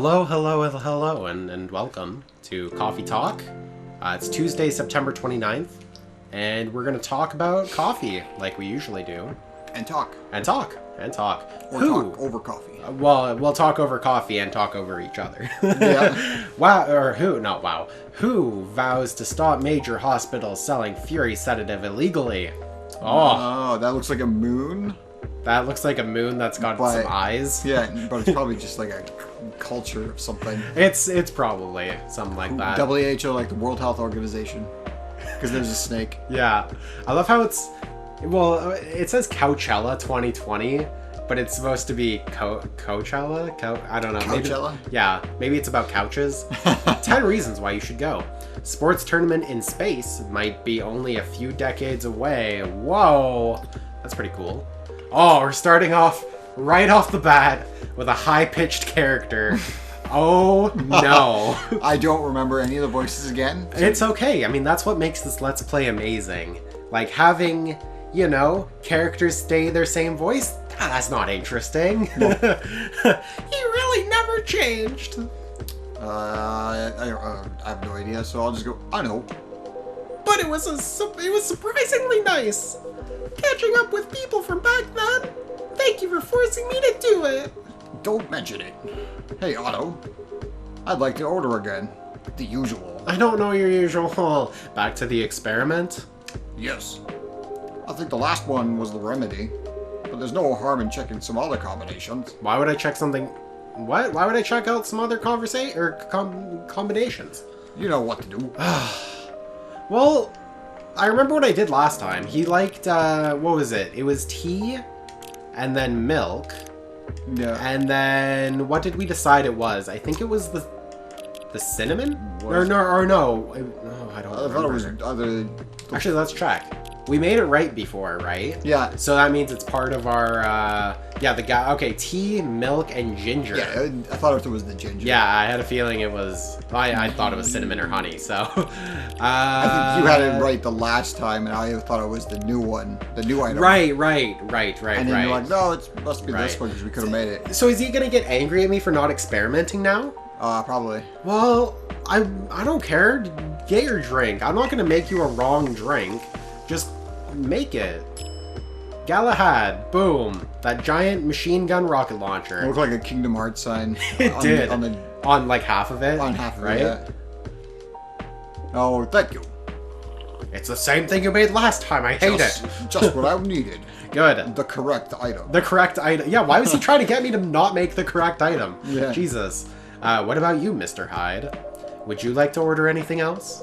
Hello, and welcome to Coffee Talk. It's Tuesday, September 29th, and we're going to talk about coffee, like we usually do. And talk. And talk. Or talk over coffee. Well, we'll talk over coffee and talk over each other. Yeah. Who vows to stop major hospitals selling Fury sedative illegally? Oh, that looks like a moon. That looks like a moon that's got some eyes. Yeah, but it's probably just like a culture of something. It's probably something like that. WHO, like the World Health Organization. Because there's a snake. Yeah. I love how it says Coachella 2020, but it's supposed to be Coachella? I don't know. Coachella? Maybe it's about couches. 10 reasons why you should go. Sports tournament in space might be only a few decades away. Whoa. That's pretty cool. Oh, we're starting off right off the bat with a high-pitched character. Oh, no. I don't remember any of the voices again. It's okay. I mean, that's what makes this Let's Play amazing. Like, having, characters stay their same voice, that's not interesting. No. He really never changed. I have no idea, so I'll just go, I know. But it was surprisingly nice. Catching up with people from back then. Thank you for forcing me to do it. Don't mention it. Hey, Otto. I'd like to order again. The usual. I don't know your usual. Back to the experiment? Yes. I think the last one was the remedy. But there's no harm in checking some other combinations. Why would I check something... What? Why would I check out some other combinations? You know what to do. Well... I remember what I did last time. He liked, what was it? It was tea, and then milk. Yeah. And then, what did we decide it was? I think it was the cinnamon? No, I don't remember. I thought it was other... Actually, let's check. We made it right before, right? Yeah. So that means it's part of our, okay, tea, milk, and ginger. Yeah, I thought it was the ginger. Yeah, I had a feeling it was, I thought it was cinnamon or honey, so. I think you had it right the last time, and I thought it was the new one, the new item. Right. And then you're like, no, it must be this one, because we could have made it. So is he gonna get angry at me for not experimenting now? Probably. Well, I don't care. Get your drink. I'm not gonna make you a wrong drink. Just make it. Galahad, boom. That giant machine gun rocket launcher. It looked like a Kingdom Hearts sign. It did. On like half of it? On half of right? it, yeah. Oh, thank you. It's the same thing you made last time. I hate it. Just what I needed. Good. The correct item. The correct item. Yeah, why was he trying to get me to not make the correct item? Yeah. Jesus. What about you, Mr. Hyde? Would you like to order anything else?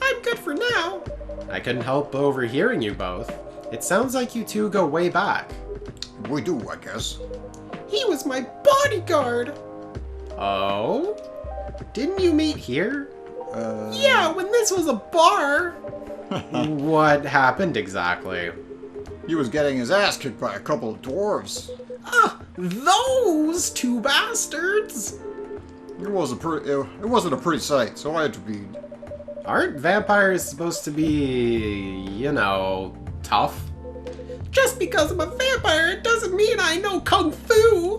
I'm good for now. I couldn't help overhearing you both. It sounds like you two go way back. We do, I guess. He was my bodyguard. Oh? Didn't you meet here? Yeah, when this was a bar. What happened exactly? He was getting his ass kicked by a couple of dwarves. Those two bastards! It wasn't a pretty sight, so I intervened. Aren't vampires supposed to be, tough? Just because I'm a vampire, it doesn't mean I know Kung Fu!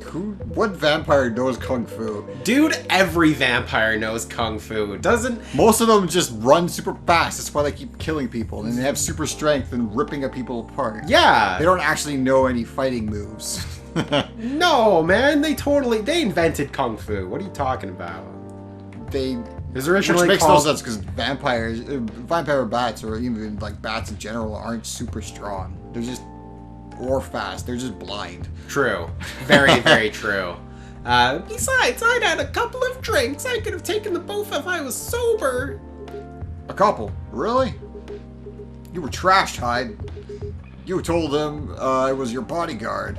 What vampire knows Kung Fu? Dude, every vampire knows Kung Fu, doesn't... Most of them just run super fast, that's why they keep killing people, and they have super strength and ripping up people apart. Yeah! They don't actually know any fighting moves. No, man, they invented Kung Fu. What are you talking about? Which makes no sense, because vampire bats, or even like bats in general, aren't super strong. They're just, or fast, they're just blind. True. Very, very true. Besides, I'd had a couple of drinks. I could have taken them both if I was sober. A couple? Really? You were trashed, Hyde. You told him I was your bodyguard.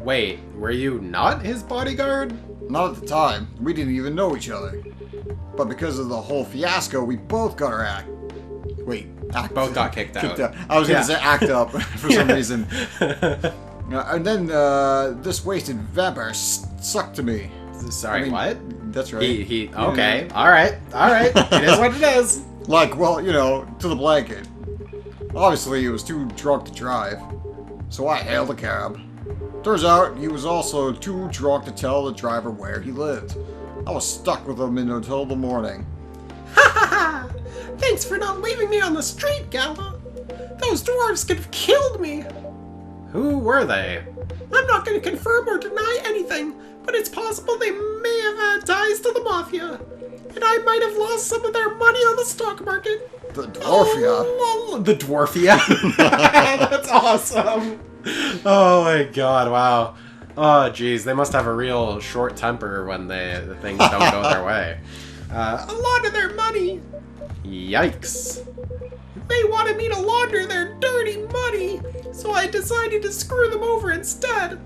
Wait, were you not his bodyguard? Not at the time. We didn't even know each other. But because of the whole fiasco, we both got our both got kicked out. I was going to say act up for some reason. And then this wasted vampire sucked to me. Sorry, what? That's right. Okay, alright. It is what it is. Like, well, to the blanket. Obviously, he was too drunk to drive. So I hailed a cab. Turns out he was also too drunk to tell the driver where he lived. I was stuck with him until the morning. Ha ha ha! Thanks for not leaving me on the street, Gala. Those dwarves could have killed me. Who were they? I'm not going to confirm or deny anything, but it's possible they may have had ties to the Mafia. And I might have lost some of their money on the stock market. The Dwarfia? Oh, the Dwarfia? That's awesome. Oh my god, wow. Oh jeez, they must have a real short temper when the things don't go their way. A lot of their money. Yikes. They wanted me to launder their dirty money, so I decided to screw them over instead.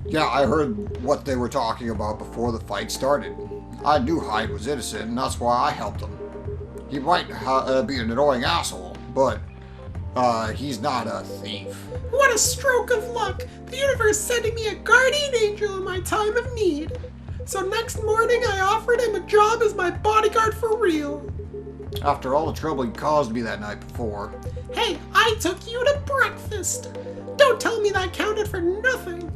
Yeah, I heard what they were talking about before the fight started. I knew Hyde was innocent, and that's why I helped him. He might be an annoying asshole, but he's not a thief. What a stroke of luck! The universe sending me a guardian angel in my time of need. So next morning I offered him a job as my bodyguard for real. After all the trouble he caused me that night before. Hey, I took you to breakfast. Don't tell me that counted for nothing.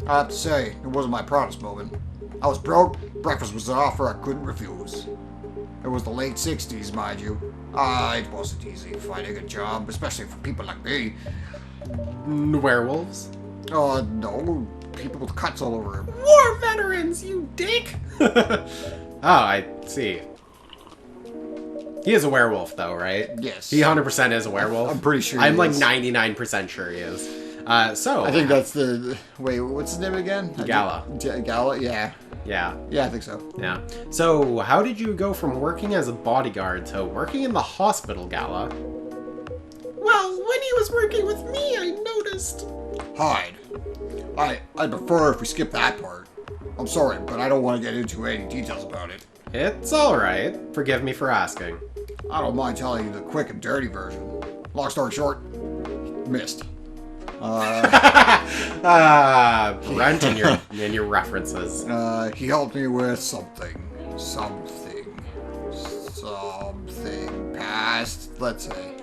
I have to say, it wasn't my proudest moment. I was broke, breakfast was an offer I couldn't refuse. It was the late 60s, mind you. It wasn't easy finding a job, especially for people like me. Werewolves? No. People with cuts all over them. War veterans, you dick! Oh, I see. He is a werewolf, though, right? Yes. He 100% is a werewolf. I'm pretty sure I'm like 99% sure he is. So... I think that's the... Wait, what's his name again? Gala. Gala? Yeah. Yeah. Yeah, I think so. Yeah. So, how did you go from working as a bodyguard to working in the hospital, Gala? Well, when he was working with me, I noticed. Hyde. I'd prefer if we skip that part. I'm sorry, but I don't want to get into any details about it. It's alright. Forgive me for asking. I don't mind telling you the quick and dirty version. Long story short, missed. Brent in your references. He helped me with something past, let's say.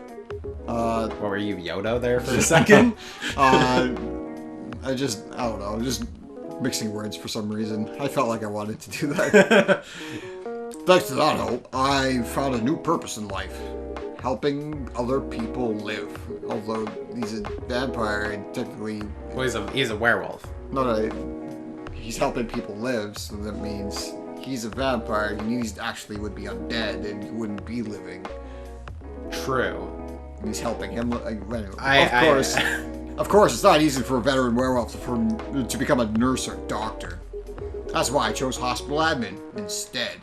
What were you, Yoda there for a second? I don't know, just mixing words for some reason. I felt like I wanted to do that. Thanks to that hope, I found a new purpose in life. Helping other people live. Although he's a vampire and technically... Well, he's a werewolf. He's helping people live, so that means he's a vampire and he actually would be undead and he wouldn't be living. True. And he's helping him. Anyway, of course, it's not easy for a veteran werewolf to become a nurse or doctor. That's why I chose hospital admin instead.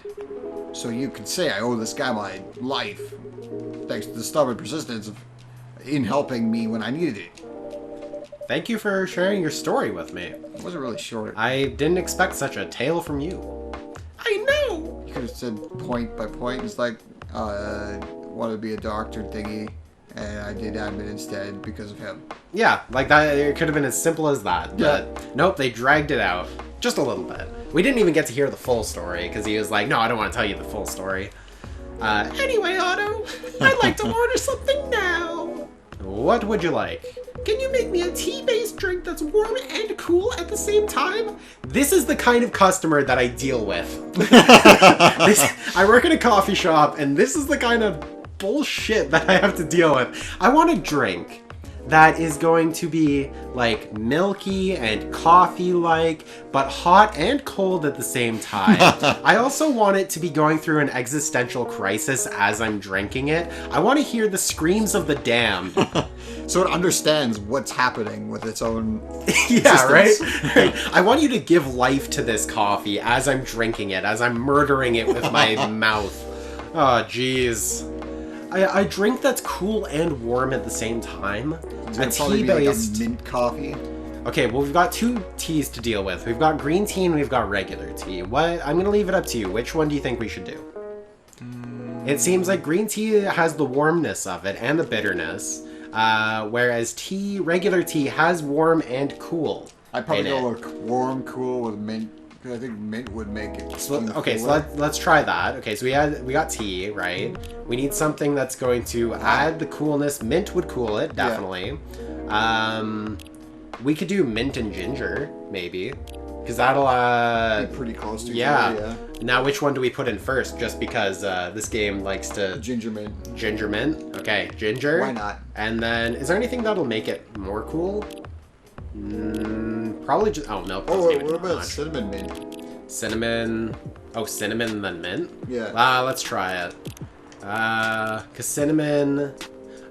So you can say I owe this guy my life, thanks to the stubborn persistence in helping me when I needed it. Thank you for sharing your story with me. It wasn't really short. I didn't expect such a tale from you. I know! You could have said point by point. It's like, wanted to be a doctor thingy, and I did admin instead because of him. Yeah, like that. It could have been as simple as that. But nope, they dragged it out just a little bit. We didn't even get to hear the full story because he was like, no, I don't want to tell you the full story. Anyway, Otto, I'd like to order something now. What would you like? Can you make me a tea-based drink that's warm and cool at the same time? This is the kind of customer that I deal with. I work in a coffee shop, and this is the kind of bullshit that I have to deal with. I want a drink that is going to be like milky and coffee-like, but hot and cold at the same time. I also want it to be going through an existential crisis as I'm drinking it. I want to hear the screams of the damned. So it understands what's happening with its own yeah, right? I want you to give life to this coffee as I'm drinking it, as I'm murdering it with my mouth. Oh, jeez. I drink that's cool and warm at the same time. A tea-based, like a mint coffee. Okay, well, we've got two teas to deal with. We've got green tea and we've got regular tea. I'm gonna leave it up to you. Which one do you think we should do? It seems like green tea has the warmness of it and the bitterness, whereas regular tea has warm and cool. I'd probably go with warm, cool with mint. I think mint would make it. So let's try that. Okay, so we got tea, right? We need something that's going to add the coolness. Mint would cool it, definitely. Yeah. We could do mint and ginger, maybe. Because that'll, be pretty close to each yeah. other, yeah. Now, which one do we put in first? Just because this game likes to... Ginger mint. Ginger mint? Okay, ginger. Why not? And then, is there anything that'll make it more cool? Probably just... Oh, milk doesn't even what about much. cinnamon mint? Cinnamon... Oh, cinnamon then mint? Yeah. Let's try it. Because cinnamon...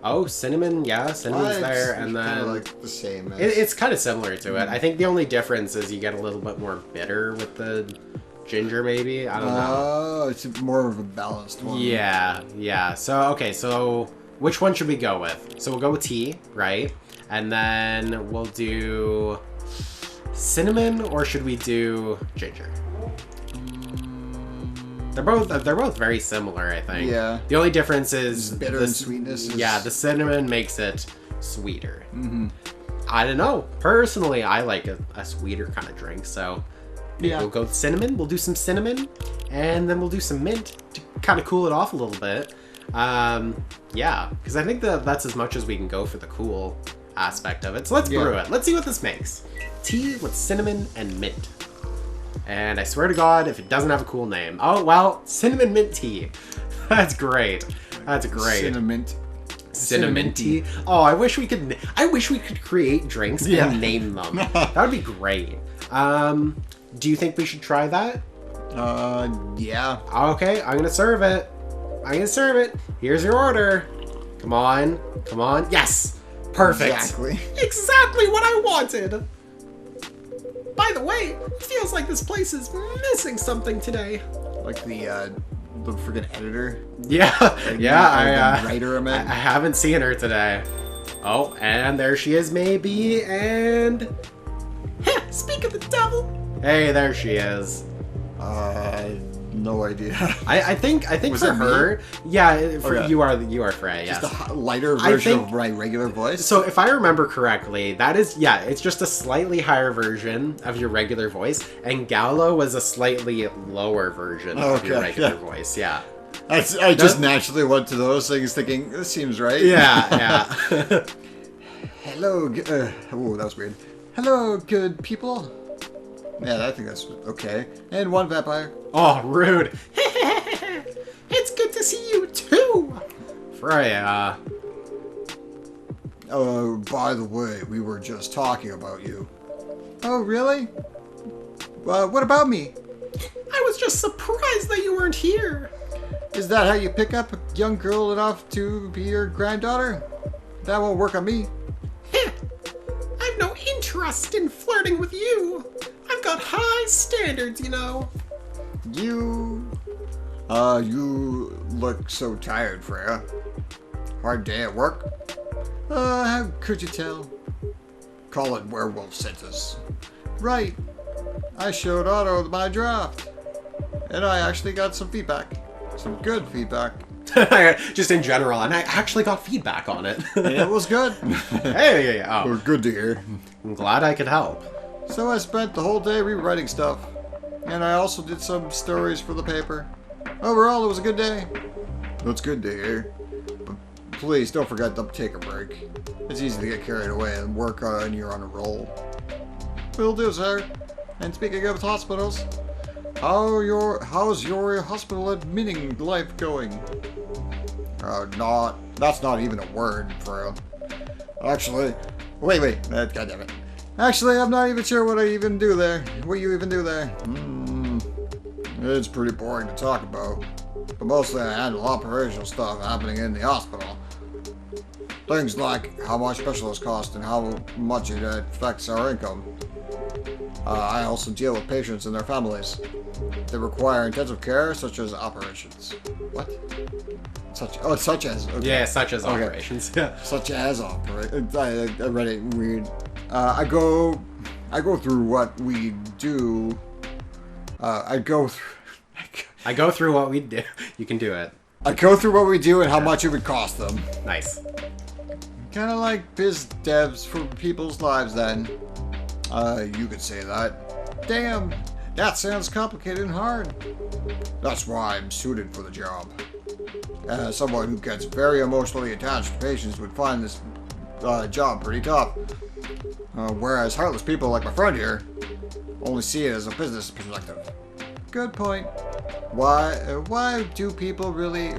Oh, cinnamon, yeah, cinnamon's there, and then... kind of like the same. It's kind of similar to it. I think the only difference is you get a little bit more bitter with the ginger, maybe? I don't know. Oh, it's more of a balanced one. Yeah. So which one should we go with? So we'll go with tea, right? And then we'll do cinnamon, or should we do ginger? They're both very similar, I think. Yeah. The only difference is bitter and sweetness. Yeah, the cinnamon makes it sweeter. Mm-hmm. I don't know. Personally, I like a sweeter kind of drink, so we'll go with cinnamon. We'll do some cinnamon, and then we'll do some mint to kind of cool it off a little bit. Yeah, because I think that's as much as we can go for the cool aspect of it. So let's brew it. Let's see what this makes. Tea with cinnamon and mint. And I swear to God, if it doesn't have a cool name. Oh, well, cinnamon mint tea. That's great. That's great. Cinnamon tea. Oh, I wish we could create drinks and name them. That would be great. Do you think we should try that? Yeah. Okay, I'm gonna serve it. Here's your order. Come on. Yes! Perfect. Exactly what I wanted. By the way, it feels like this place is missing something today. Like the friggin' editor? Yeah, the writer, I meant. I haven't seen her today. Oh, and there she is, maybe, and... Speak of the devil! Hey, there she is. No idea. I think Was for it her, me? yeah, you are Frey. Yes. Just a lighter version of my regular voice. So if I remember correctly, that is it's just a slightly higher version of your regular voice, and Gallo was a slightly lower version of your regular voice. Yeah. I just naturally went to those things, thinking this seems right. Yeah. Hello. Oh, that was weird. Hello, good people. Yeah, I think that's okay. And one vampire. Oh, rude. It's good to see you too. Freya. Oh, by the way, we were just talking about you. Oh, really? What about me? I was just surprised that you weren't here. Is that how you pick up a young girl enough to be your granddaughter? That won't work on me. I've no interest in flirting with you. I've got high standards, you know. You look so tired, Freya. Hard day at work? How could you tell? Call it werewolf census. Right. I showed Otto my draft. And I actually got some feedback. Some good feedback. Just in general, and I actually got feedback on it. And it was good. Hey, Well, good to hear. I'm glad I could help. So I spent the whole day rewriting stuff. And I also did some stories for the paper. Overall, it was a good day. That's good to hear. But please don't forget to take a break. It's easy to get carried away and work on you're on a roll. Will do, sir. And speaking of hospitals, how's your hospital admitting life going? That's not even a word, Freya. Actually, wait, God damn it. Actually, I'm not even sure what you even do there. It's pretty boring to talk about. But mostly I handle operational stuff happening in the hospital. Things like how much specialists cost and how much it affects our income. I also deal with patients and their families. They require intensive care, such as operations. What? Such as. Okay. Yeah, such as operations. Such as operations. I read it weird. I go through what we do. I go through what we do. You can do it. I go through what we do and how much it would cost them. Nice. Kind of like biz devs for people's lives, then. You could say that. Damn, that sounds complicated and hard. That's why I'm suited for the job. Someone who gets very emotionally attached to patients would find this job pretty tough. Whereas heartless people like my friend here only see it as a business perspective. Good point. Why do people rarely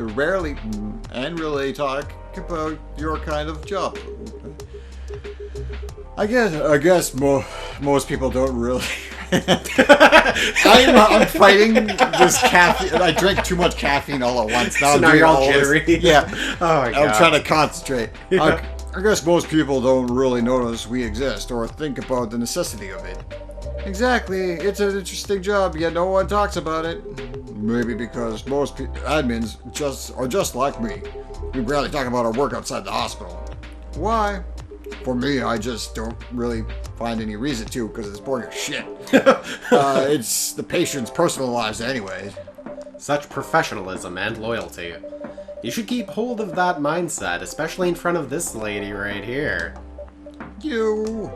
talk about your kind of job? I guess most people don't really. I'm fighting this caffeine. I drank too much caffeine all at once. Now, so now you're all jittery. Yeah. Oh my God. I'm trying to concentrate. Yeah. I guess most people don't really notice we exist or think about the necessity of it. Exactly. It's an interesting job, yet no one talks about it. Maybe because most admins are just like me. We rarely talk about our work outside the hospital. Why? For me, I just don't really find any reason to, because it's boring as shit. It's the patient's personal lives anyway. Such professionalism and loyalty. You should keep hold of that mindset, especially in front of this lady right here. You...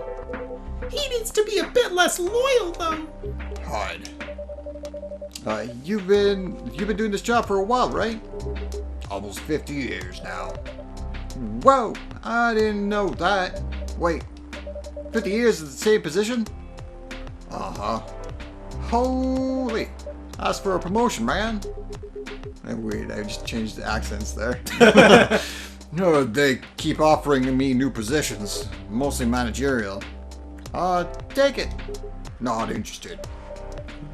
He needs to be a bit less loyal, though. Hard. You've been doing this job for a while, right? Almost 50 years now. Whoa, I didn't know that. Wait, 50 years in the same position? Uh-huh. Holy, that's for a promotion, man. Weird, I just changed the accents there. No, they keep offering me new positions, mostly managerial. Take it. Not interested.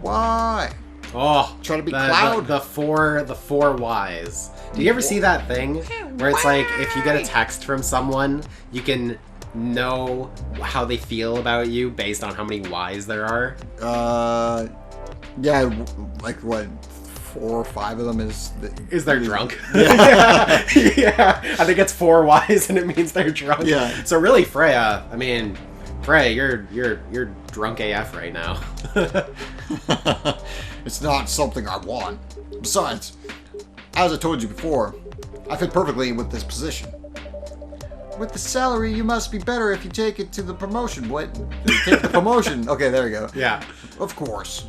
Why? Oh, trying to be Cloud. The four whys. Do you ever see that thing where it's like if you get a text from someone, you can know how they feel about you based on how many whys there are? Yeah, like what? 4 or 5 of them is they're drunk. Yeah. Yeah, I think it's 4 whys and it means they're drunk. Yeah. So really, Freya, I mean, Freya, you're drunk AF right now. It's not something I want. Besides, as I told you before, I fit perfectly with this position. With the salary, you must be better if you take it to the promotion. What? Take the promotion. Okay, there you go. Yeah. Of course.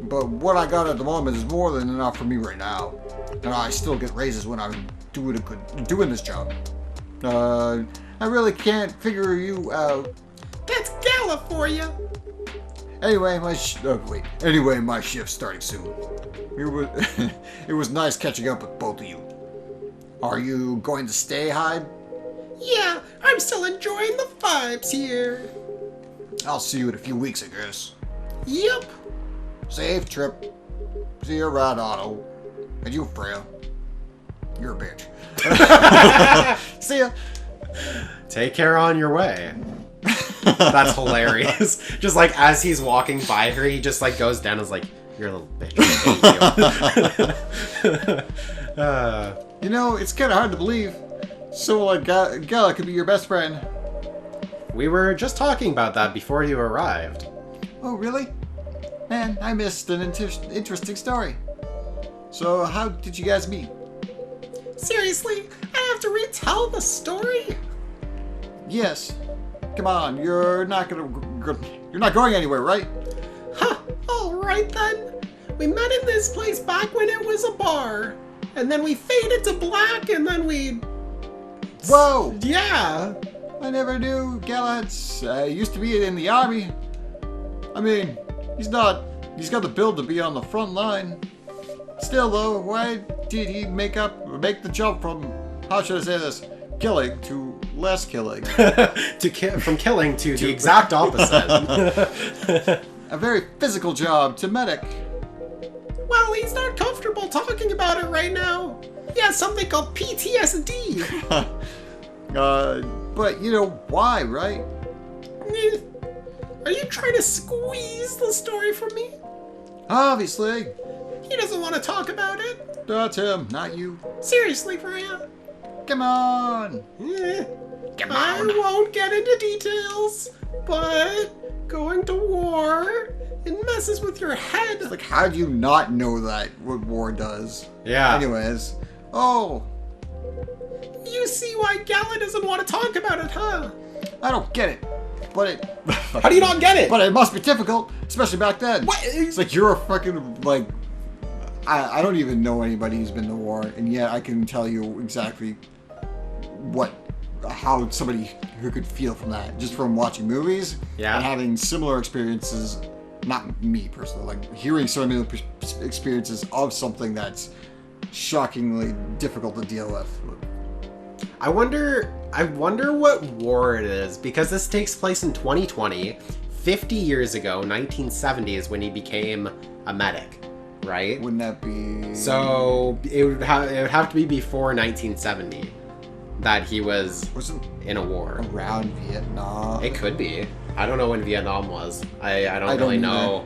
But what I got at the moment is more than enough for me right now. And I still get raises when I'm doing this job. I really can't figure you out. That's Gala for you. Anyway, my shift's starting soon. It was nice catching up with both of you. Are you going to stay, Hyde? Yeah, I'm still enjoying the vibes here. I'll see you in a few weeks, I guess. Yep. Safe trip. See you around, Otto. And you, Freya. You're a bitch. See ya. Take care on your way. That's hilarious. Just like as he's walking by her, he just like goes down and is like, "You're a little bitch." You know, it's kind of hard to believe. So like Gala could be your best friend. We were just talking about that before you arrived. Oh, really? Man, I missed an interesting story. So how did you guys meet? Seriously, I have to retell the story? Yes. Come on, you're not going anywhere, right? Huh, alright then. We met in this place back when it was a bar. And then we faded to black and then we... Whoa! Yeah! I never knew Galahad used to be in the army. I mean, he's got the build to be on the front line. Still though, why did he make the jump from, how should I say this, killing to less killing? From killing to the exact opposite. A very physical job to medic. Well, he's not comfortable talking about it right now. He has something called PTSD. But you know why, right? Are you trying to squeeze the story from me? Obviously. He doesn't want to talk about it. That's him, not you. Seriously, Freya. Come on. Come on. I won't get into details, but going to war, it messes with your head. Like, how do you not know that, what war does? Yeah. Anyways. Oh. You see why Gala doesn't want to talk about it, huh? I don't get it. But it... How do you not get it? But it must be difficult, especially back then. What? It's like you're a fucking, like... I don't even know anybody who's been to war, and yet I can tell you exactly what how somebody who could feel from that, just from watching movies and having similar experiences. Not me personally, like hearing similar experiences of something that's shockingly difficult to deal with. I wonder what war it is, because this takes place in 2020. 50 years ago, 1970 is when he became a medic, right? Wouldn't that be... So it would have to be before 1970 that he wasn't in a war. Around Vietnam. It could be. I don't know when Vietnam was. I don't really know.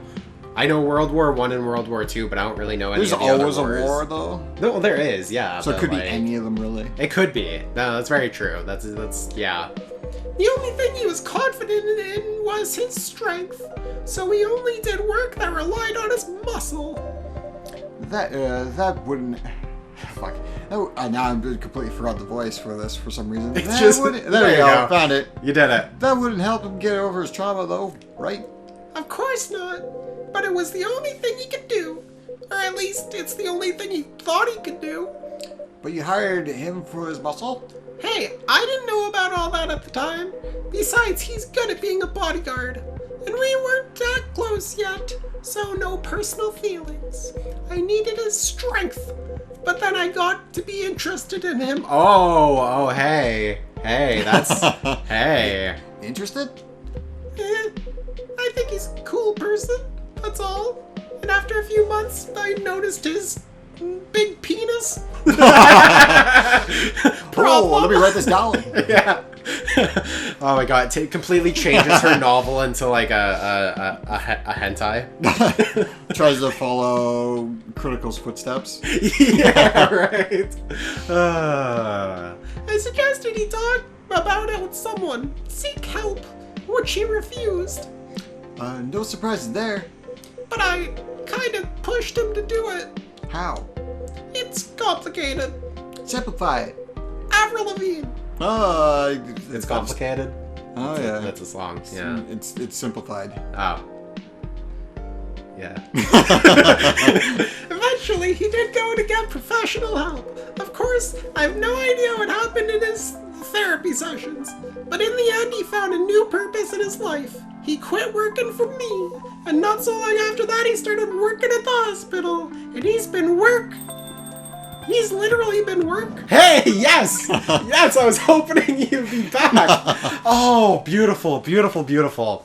I know World War I and World War II, but I don't really know any of the other wars. There's always a war, though? No, there is, yeah. So it could be any of them, really? It could be. No, that's very true. That's yeah. The only thing he was confident in was his strength, so he only did work that relied on his muscle. That wouldn't... Fuck. Now I completely forgot the voice for this for some reason. It's just... There you go. Found it. You did it. That wouldn't help him get over his trauma, though, right? Of course not. But it was the only thing he could do. Or at least, it's the only thing he thought he could do. But you hired him for his muscle? Hey, I didn't know about all that at the time. Besides, he's good at being a bodyguard. And we weren't that close yet, so no personal feelings. I needed his strength. But then I got to be interested in him. Oh, hey, that's... hey. Interested? I think he's a cool person, that's all. And after a few months, I noticed his big penis. Oh, let me write this down. Yeah. Oh my god, it completely changes her novel into like a hentai. Tries to follow Critical's footsteps. Yeah, right. I suggested he talk about it with someone, seek help, which he refused. No surprises there. But I kind of pushed him to do it. How? It's complicated. Simplify it. Avril Lavigne. It's complicated. Oh yeah, that's a song. Yeah, it's simplified. Oh. Yeah. Eventually, he did go to get professional help. Of course, I have no idea what happened in his therapy sessions, but in the end, he found a new purpose in his life. He quit working for me, and not so long after that, he started working at the hospital, and he's literally been work. Hey, yes! Yes, I was hoping you'd be back. Oh, beautiful, beautiful, beautiful.